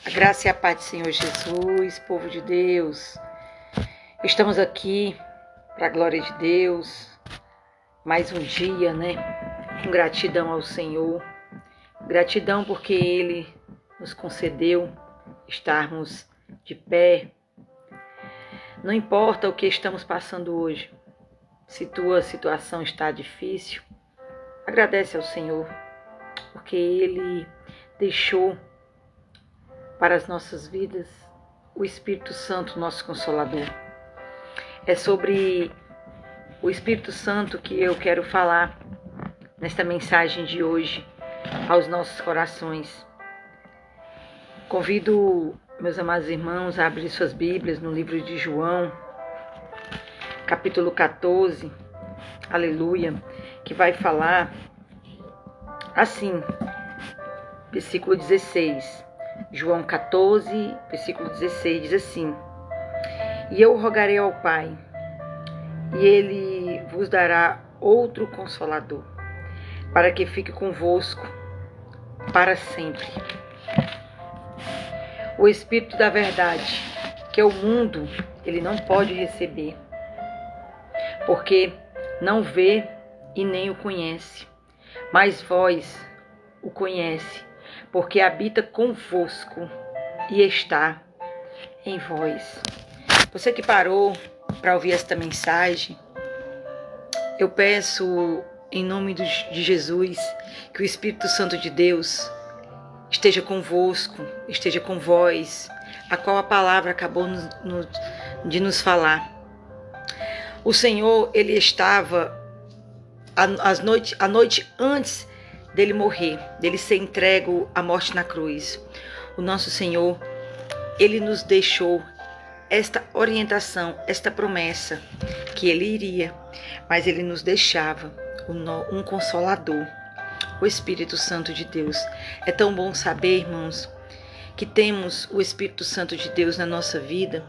A graça e a paz do Senhor Jesus, povo de Deus. Estamos aqui para a glória de Deus. Mais um dia, né? Com gratidão ao Senhor. Gratidão porque Ele nos concedeu estarmos de pé. Não importa o que estamos passando hoje. Se tua situação está difícil, agradece ao Senhor, porque Ele deixou para as nossas vidas o Espírito Santo, nosso Consolador. É sobre o Espírito Santo que eu quero falar nesta mensagem de hoje aos nossos corações. Convido meus amados irmãos a abrir suas Bíblias no livro de João, capítulo 14, aleluia, que vai falar assim, versículo 16. João 14, versículo 16, diz assim: E eu rogarei ao Pai, e Ele vos dará outro Consolador, para que fique convosco para sempre. O Espírito da verdade, que o mundo ele não pode receber, porque não vê e nem o conhece, mas vós o conhece, porque habita convosco e está em vós. Você que parou para ouvir esta mensagem, eu peço em nome de Jesus que o Espírito Santo de Deus esteja convosco, esteja com vós, a qual a palavra acabou de nos falar. O Senhor, ele estava a noite antes dele morrer, dele ser entregue à morte na cruz. O nosso Senhor, ele nos deixou esta orientação, esta promessa, que ele iria, mas ele nos deixava um Consolador, o Espírito Santo de Deus. É tão bom saber, irmãos, que temos o Espírito Santo de Deus na nossa vida.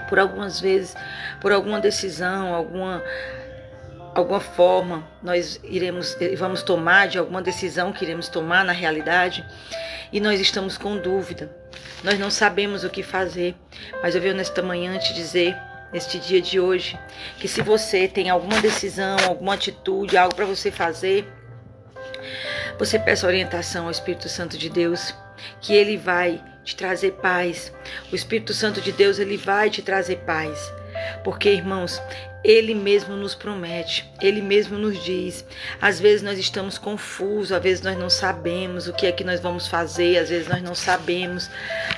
Por algumas vezes, por alguma decisão, alguma forma, nós vamos tomar de alguma decisão que iremos tomar na realidade, e nós estamos com dúvida, nós não sabemos o que fazer, mas eu venho nesta manhã te dizer, neste dia de hoje, que se você tem alguma decisão, alguma atitude, algo para você fazer, você peça orientação ao Espírito Santo de Deus, que Ele vai te trazer paz. O Espírito Santo de Deus, Ele vai te trazer paz, porque, irmãos, Ele mesmo nos promete, Ele mesmo nos diz. Às vezes nós estamos confusos, às vezes nós não sabemos o que é que nós vamos fazer, às vezes nós não sabemos,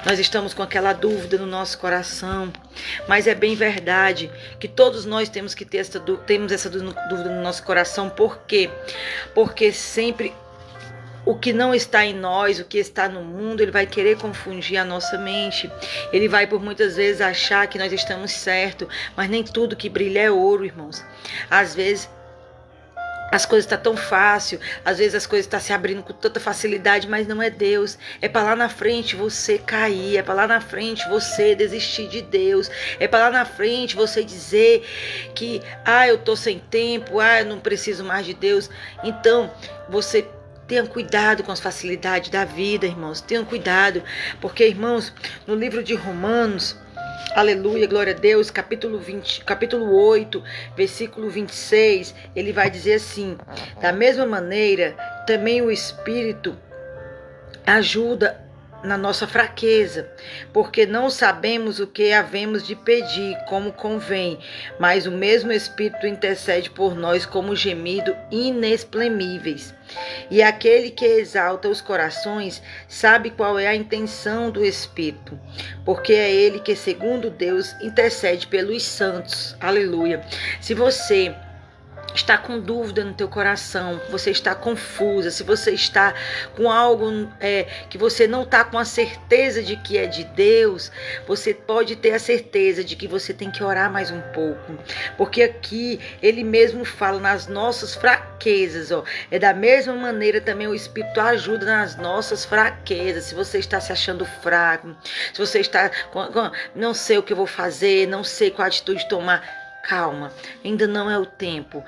nós estamos com aquela dúvida no nosso coração, mas é bem verdade que todos nós temos que ter temos essa dúvida no nosso coração. Por quê? Porque sempre o que não está em nós, o que está no mundo, ele vai querer confundir a nossa mente. Ele vai por muitas vezes achar que nós estamos certos, mas nem tudo que brilha é ouro, irmãos. Às vezes as coisas estão tão fácil, às vezes as coisas estão se abrindo com tanta facilidade, mas não é Deus. É para lá na frente você cair, é para lá na frente você desistir de Deus, é para lá na frente você dizer que eu tô sem tempo, eu não preciso mais de Deus. Então você tenha cuidado com as facilidades da vida, irmãos. Tenham cuidado, porque, irmãos, no livro de Romanos, aleluia, glória a Deus, capítulo 8, versículo 26, ele vai dizer assim: da mesma maneira, também o Espírito ajuda na nossa fraqueza, porque não sabemos o que havemos de pedir como convém, mas o mesmo Espírito intercede por nós como gemido inexprimíveis. E aquele que exalta os corações sabe qual é a intenção do Espírito, porque é ele que, segundo Deus, intercede pelos santos. Aleluia. Se você está com dúvida no teu coração, você está confusa, se você está com algo que você não está com a certeza de que é de Deus, você pode ter a certeza de que você tem que orar mais um pouco, porque aqui ele mesmo fala nas nossas fraquezas, é da mesma maneira também o Espírito ajuda nas nossas fraquezas. Se você está se achando fraco, se você está não sei o que eu vou fazer, não sei qual atitude tomar, calma, ainda não é o tempo,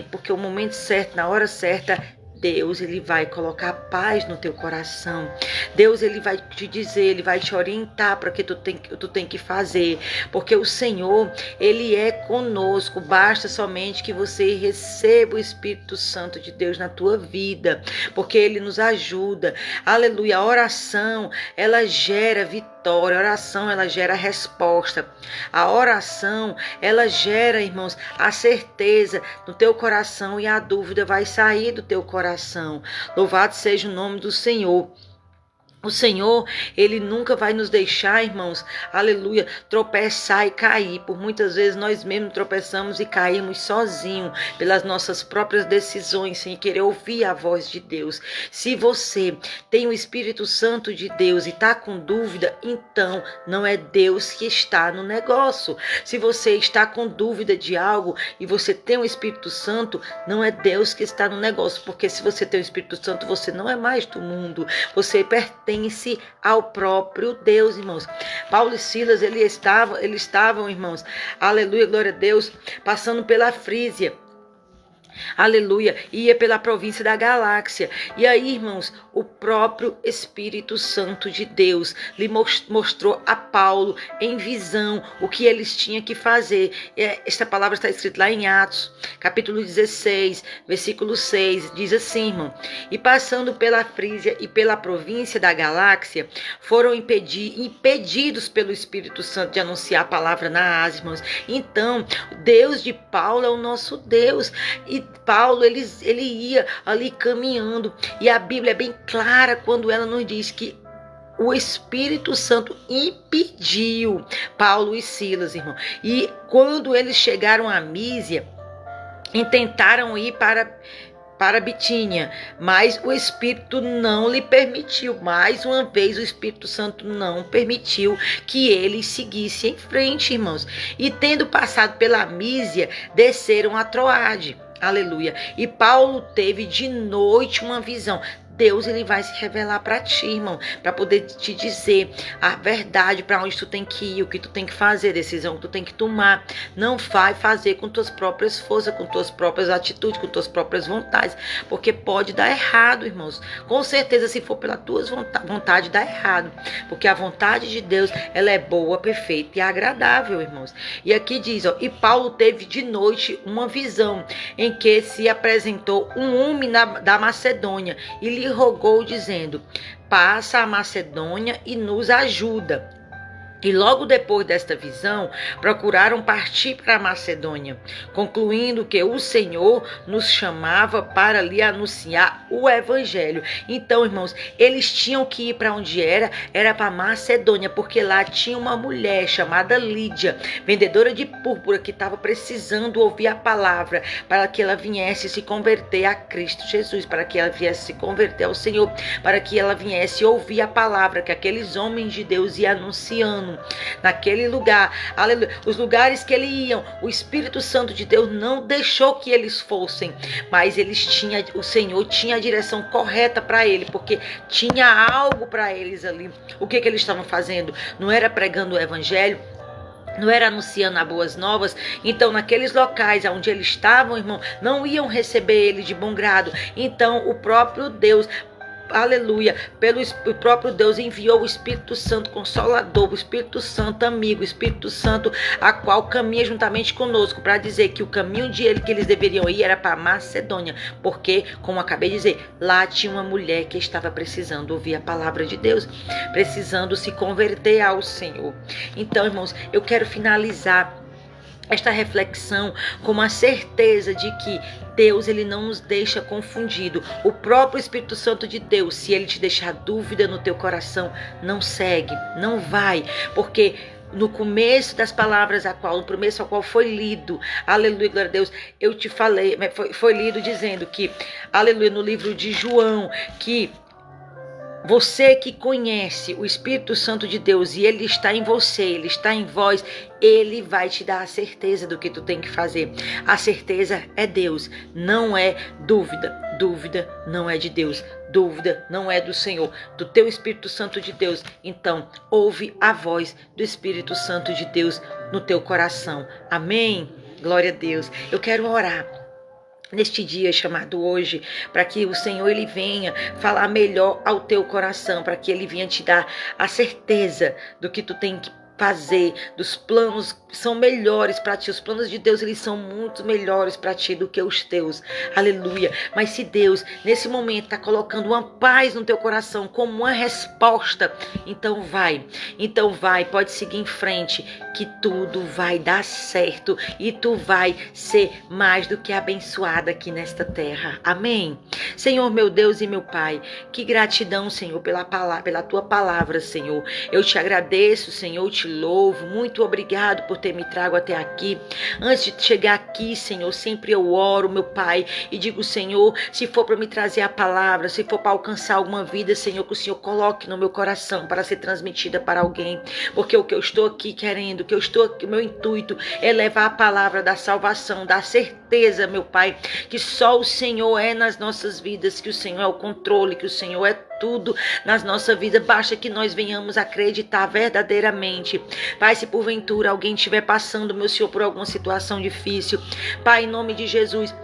porque o momento certo, na hora certa, Deus, ele vai colocar paz no teu coração. Deus, ele vai te dizer, ele vai te orientar para o que tu tem que fazer. Porque o Senhor, ele é conosco. Basta somente que você receba o Espírito Santo de Deus na tua vida. Porque ele nos ajuda. Aleluia. A oração, ela gera vitória. A oração, ela gera resposta. A oração, ela gera, irmãos, a certeza no teu coração e a dúvida vai sair do teu coração. Louvado seja o nome do Senhor. O Senhor, ele nunca vai nos deixar, irmãos, aleluia, tropeçar e cair. Por muitas vezes nós mesmos tropeçamos e caímos sozinhos pelas nossas próprias decisões, sem querer ouvir a voz de Deus. Se você tem o Espírito Santo de Deus e está com dúvida, então não é Deus que está no negócio. Se você está com dúvida de algo e você tem o Espírito Santo, não é Deus que está no negócio. Porque se você tem o Espírito Santo, você não é mais do mundo. Você pertence ao próprio Deus, irmãos. Paulo e Silas, eles estavam, irmãos, aleluia, glória a Deus, passando pela Frígia. Aleluia, ia pela província da Galáxia. E aí, irmãos, o próprio Espírito Santo de Deus lhe mostrou a Paulo em visão o que eles tinham que fazer. Esta palavra está escrita lá em Atos, capítulo 16, versículo 6. Diz assim, irmão: e passando pela Frígia e pela província da Galáxia, foram impedidos pelo Espírito Santo de anunciar a palavra na Ásia, irmãos. Então, Deus de Paulo é o nosso Deus. E Paulo, ele ia ali caminhando. E a Bíblia é bem clara quando ela nos diz que o Espírito Santo impediu Paulo e Silas, irmão. E quando eles chegaram a Mísia, tentaram ir para Bitínia, mas o Espírito não lhe permitiu. Mais uma vez, o Espírito Santo não permitiu que eles seguissem em frente, irmãos. E tendo passado pela Mísia, desceram a Troade. Aleluia. E Paulo teve de noite uma visão. Deus, ele vai se revelar para ti, irmão, para poder te dizer a verdade, para onde tu tem que ir, o que tu tem que fazer, a decisão que tu tem que tomar. Não vai fazer com tuas próprias forças, com tuas próprias atitudes, com tuas próprias vontades, porque pode dar errado, irmãos. Com certeza, se for pela tua vontade, dá errado, porque a vontade de Deus, ela é boa, perfeita e agradável, irmãos. E aqui diz, ó, e Paulo teve de noite uma visão em que se apresentou um homem da Macedônia e lhe rogou dizendo: passa a Macedônia e nos ajuda. E logo depois desta visão, procuraram partir para a Macedônia, concluindo que o Senhor nos chamava para lhe anunciar o Evangelho. Então, irmãos, eles tinham que ir para onde era para a Macedônia, porque lá tinha uma mulher chamada Lídia, vendedora de púrpura, que estava precisando ouvir a palavra, para que ela viesse se converter a Cristo Jesus, para que ela viesse se converter ao Senhor, para que ela viesse ouvir a palavra que aqueles homens de Deus iam anunciando naquele lugar, aleluia. Os lugares que eles iam, o Espírito Santo de Deus não deixou que eles fossem, mas o Senhor tinha a direção correta para ele, porque tinha algo para eles ali. O que eles estavam fazendo? Não era pregando o Evangelho, não era anunciando as boas novas. Então, naqueles locais onde eles estavam, irmão, não iam receber ele de bom grado. Então, o próprio Deus, aleluia, o próprio Deus enviou o Espírito Santo Consolador, o Espírito Santo amigo, o Espírito Santo a qual caminha juntamente conosco, para dizer que o caminho que eles deveriam ir era para Macedônia, porque, como acabei de dizer, lá tinha uma mulher que estava precisando ouvir a palavra de Deus, precisando se converter ao Senhor. Então, irmãos, eu quero finalizar esta reflexão com uma certeza de que Deus, ele não nos deixa confundido. O próprio Espírito Santo de Deus, se ele te deixar dúvida no teu coração, não segue, não vai, porque no começo das palavras no começo ao qual foi lido, aleluia, glória a Deus, eu te falei, foi lido dizendo que, aleluia, no livro de João, que você que conhece o Espírito Santo de Deus e ele está em você, ele está em vós, ele vai te dar a certeza do que tu tem que fazer. A certeza é Deus, não é dúvida. Dúvida não é de Deus, dúvida não é do Senhor, do teu Espírito Santo de Deus. Então, ouve a voz do Espírito Santo de Deus no teu coração. Amém? Glória a Deus. Eu quero orar. neste dia chamado hoje, para que o Senhor ele venha falar melhor ao teu coração, para que ele venha te dar a certeza do que tu tem que fazer, dos planos que são melhores para ti. Os planos de Deus, eles são muito melhores para ti do que os teus. Aleluia. Mas se Deus, nesse momento, está colocando uma paz no teu coração como uma resposta, então vai, pode seguir em frente, que tudo vai dar certo e tu vai ser mais do que abençoada aqui nesta terra. Amém? Senhor, meu Deus e meu Pai, que gratidão, Senhor, pela tua palavra, Senhor. Eu te agradeço, Senhor, eu te louvo, muito obrigado por ter me trago até aqui. Antes de chegar aqui, Senhor, sempre eu oro, meu Pai, e digo, Senhor, se for para me trazer a palavra, se for para alcançar alguma vida, Senhor, que o Senhor coloque no meu coração para ser transmitida para alguém, porque o que eu estou aqui querendo, o meu intuito é levar a palavra da salvação, da certeza, meu Pai, que só o Senhor é nas nossas vidas, que o Senhor é o controle, que o Senhor é tudo nas nossas vidas. Basta que nós venhamos acreditar verdadeiramente. Pai, se porventura alguém estiver passando, meu Senhor, por alguma situação difícil, Pai, em nome de Jesus,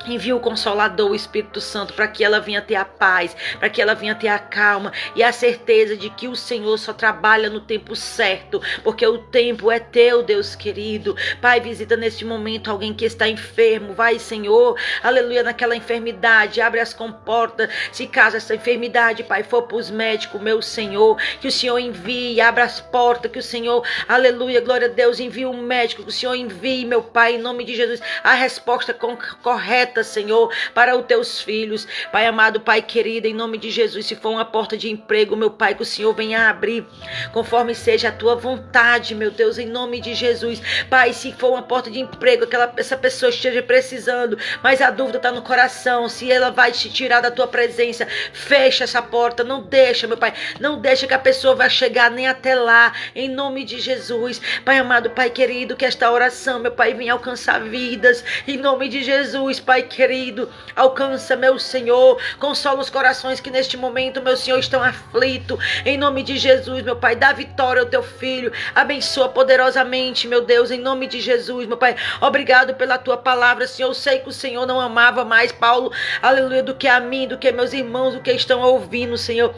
envia o Consolador, o Espírito Santo, para que ela venha ter a paz, para que ela venha ter a calma e a certeza de que o Senhor só trabalha no tempo certo, porque o tempo é teu, Deus querido. Pai, visita neste momento alguém que está enfermo. Vai, Senhor, aleluia, naquela enfermidade, abre as comportas. Se caso essa enfermidade, Pai, for para os médicos, meu Senhor, que o Senhor envie, abra as portas, que o Senhor, aleluia, glória a Deus, envie um médico, que o Senhor envie, meu Pai, em nome de Jesus, a resposta correta, Senhor, para os teus filhos. Pai amado, Pai querido, em nome de Jesus, se for uma porta de emprego, meu Pai, que o Senhor venha abrir, conforme seja a tua vontade, meu Deus, em nome de Jesus. Pai, se for uma porta de emprego, essa pessoa esteja precisando, mas a dúvida está no coração, se ela vai te tirar da tua presença, fecha essa porta, não deixa, meu Pai, não deixa que a pessoa vai chegar nem até lá, em nome de Jesus. Pai amado, Pai querido, que esta oração, meu Pai, venha alcançar vidas, em nome de Jesus. Pai querido, alcança, meu Senhor, consola os corações que neste momento, meu Senhor, estão aflitos, em nome de Jesus, meu Pai, dá vitória ao teu filho, abençoa poderosamente, meu Deus, em nome de Jesus, meu Pai, obrigado pela tua palavra, Senhor. Eu sei que o Senhor não amava mais Paulo, aleluia, do que a mim, do que meus irmãos, do que estão ouvindo, Senhor.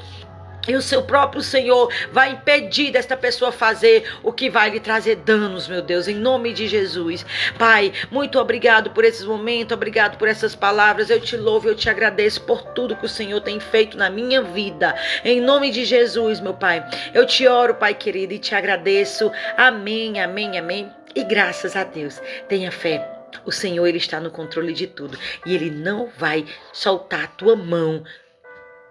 E o seu próprio Senhor vai impedir desta pessoa fazer o que vai lhe trazer danos, meu Deus, em nome de Jesus. Pai, muito obrigado por esses momentos, obrigado por essas palavras. Eu te louvo, eu te agradeço por tudo que o Senhor tem feito na minha vida. Em nome de Jesus, meu Pai, eu te oro, Pai querido, e te agradeço. Amém, amém, amém. E graças a Deus, tenha fé. O Senhor, Ele está no controle de tudo e Ele não vai soltar a tua mão.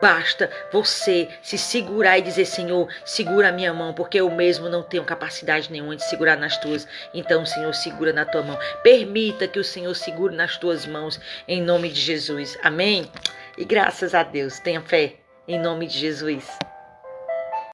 Basta você se segurar e dizer, Senhor, segura a minha mão, porque eu mesmo não tenho capacidade nenhuma de segurar nas tuas. Então, Senhor, segura na tua mão. Permita que o Senhor segure nas tuas mãos, em nome de Jesus. Amém? E graças a Deus, tenha fé, em nome de Jesus.